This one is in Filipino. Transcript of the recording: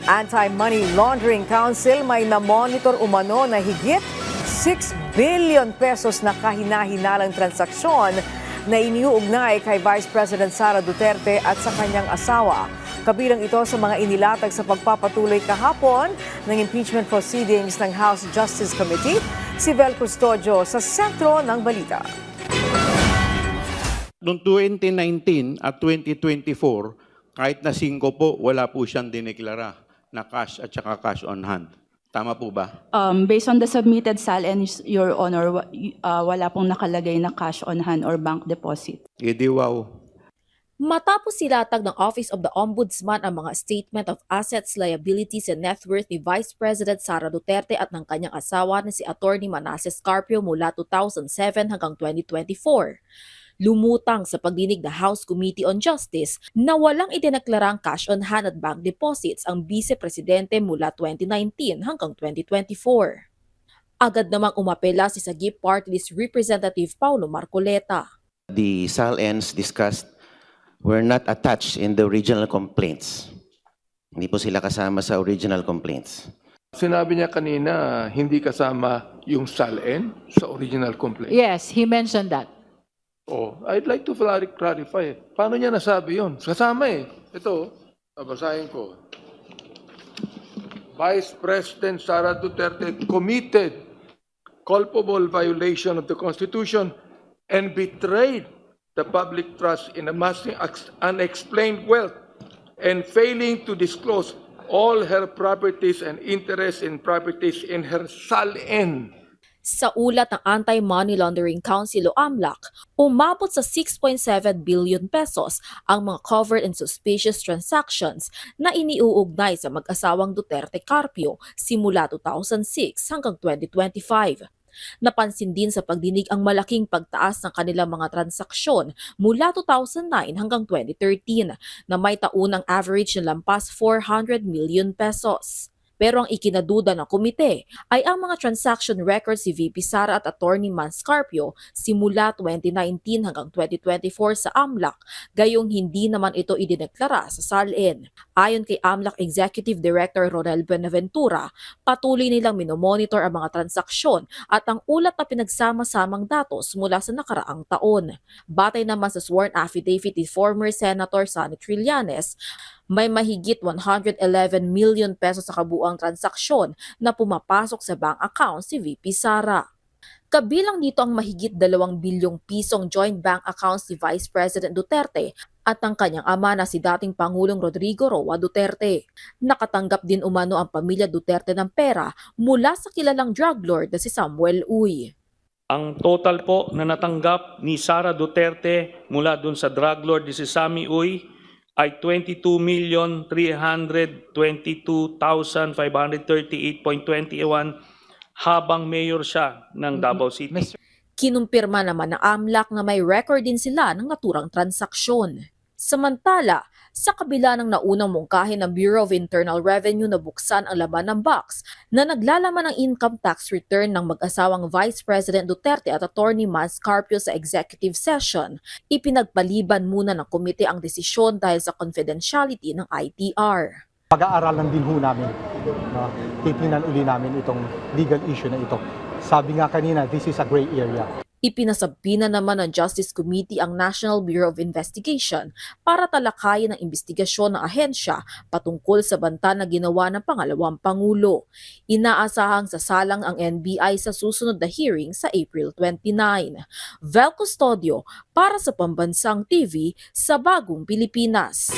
Anti-Money Laundering Council may namonitor umano na higit 6 billion pesos na kahina-hinalang transaksyon na iniuugnay kay Vice President Sara Duterte at sa kanyang asawa. Kabilang ito sa mga inilatag sa pagpapatuloy kahapon ng impeachment proceedings ng House Justice Committee. Si Vel Custodio sa sentro ng balita. Noong 2019 at 2024, kahit na 5 po, wala po siyang dineklara na cash at saka cash on hand. Tama po ba? Based on the submitted SALN, Your Honor, wala pong nakalagay na cash on hand or bank deposit. Edi wow. Matapos silatag ng Office of the Ombudsman ang mga statement of assets, liabilities, and net worth ni Vice President Sara Duterte at ng kanyang asawa na si Atty. Manasseh Scarpio mula 2007 hanggang 2024. Lumutang sa pagdinig ng House Committee on Justice na walang idineklarang cash on hand at bank deposits ang Vice Presidente mula 2019 hanggang 2024. Agad namang umapela si Sagip Party List Representative Paulo Marcoleta. The SALNs discussed were not attached in the original complaints. Hindi po sila kasama sa original complaints. Sinabi niya kanina, hindi kasama yung SALN sa original complaint. Yes, he mentioned that. Oh, I'd like to clarify. Paano niya nasabi yun? Kasama eh. Ito, babasahin ko. Vice President Sara Duterte committed culpable violation of the Constitution and betrayed the public trust in amassing unexplained wealth and failing to disclose all her properties and interests in properties in her SALN. Sa ulat ng Anti-Money Laundering Council o AMLAC, umabot sa 6.7 billion pesos ang mga covered and suspicious transactions na iniuugnay sa mag-asawang Duterte Carpio simula 2006 hanggang 2025. Napansin din sa pagdinig ang malaking pagtaas ng kanilang mga transaksyon mula 2009 hanggang 2013 na may taunang average na lampas 400 million pesos. Pero ang ikinaduda ng komite ay ang mga transaction records si VP Sara at Atty. Man Scarpio simula 2019 hanggang 2024 sa AMLAC, gayong hindi naman ito idineklara sa SALN. Ayon kay AMLAC Executive Director Ronel Benaventura, patuloy nilang minomonitor ang mga transaksyon at ang ulat na pinagsama-samang datos mula sa nakaraang taon. Batay naman sa sworn affidavit ni former Senator Sonny Trillanes, may mahigit 111 million pesos sa kabuuang transaksyon na pumapasok sa bank account si VP Sara. Kabilang dito ang mahigit 2 bilyong pisong joint bank account si Vice President Duterte at ang kanyang ama na si dating Pangulong Rodrigo Roa Duterte. Nakatanggap din umano ang pamilya Duterte ng pera mula sa kilalang drug lord na si Samuel Uy. Ang total po na natanggap ni Sara Duterte mula dun sa drug lord ni si Sammy Uy ay 22,322,538.21 habang mayor siya ng Davao City. Kinumpirma naman ng AMLAC na may record din sila ng naturang transaksyon. Samantala, sa kabila ng naunang mungkahin ng Bureau of Internal Revenue na buksan ang laman ng box na naglalaman ng income tax return ng mag-asawang Vice President Duterte at Atty. Man Scarpio sa executive session, ipinagpaliban muna ng komite ang desisyon dahil sa confidentiality ng ITR. Pag-aaralan din ho namin, no? Titingnan uli namin itong legal issue na ito. Sabi nga kanina, this is a gray area. Ipinasabina naman ng Justice Committee ang National Bureau of Investigation para talakayin ang investigasyon ng ahensya patungkol sa banta na ginawa ng pangalawang Pangulo. Inaasahang sasalang ang NBI sa susunod na hearing sa April 29. Vel Custodio para sa Pambansang TV sa Bagong Pilipinas.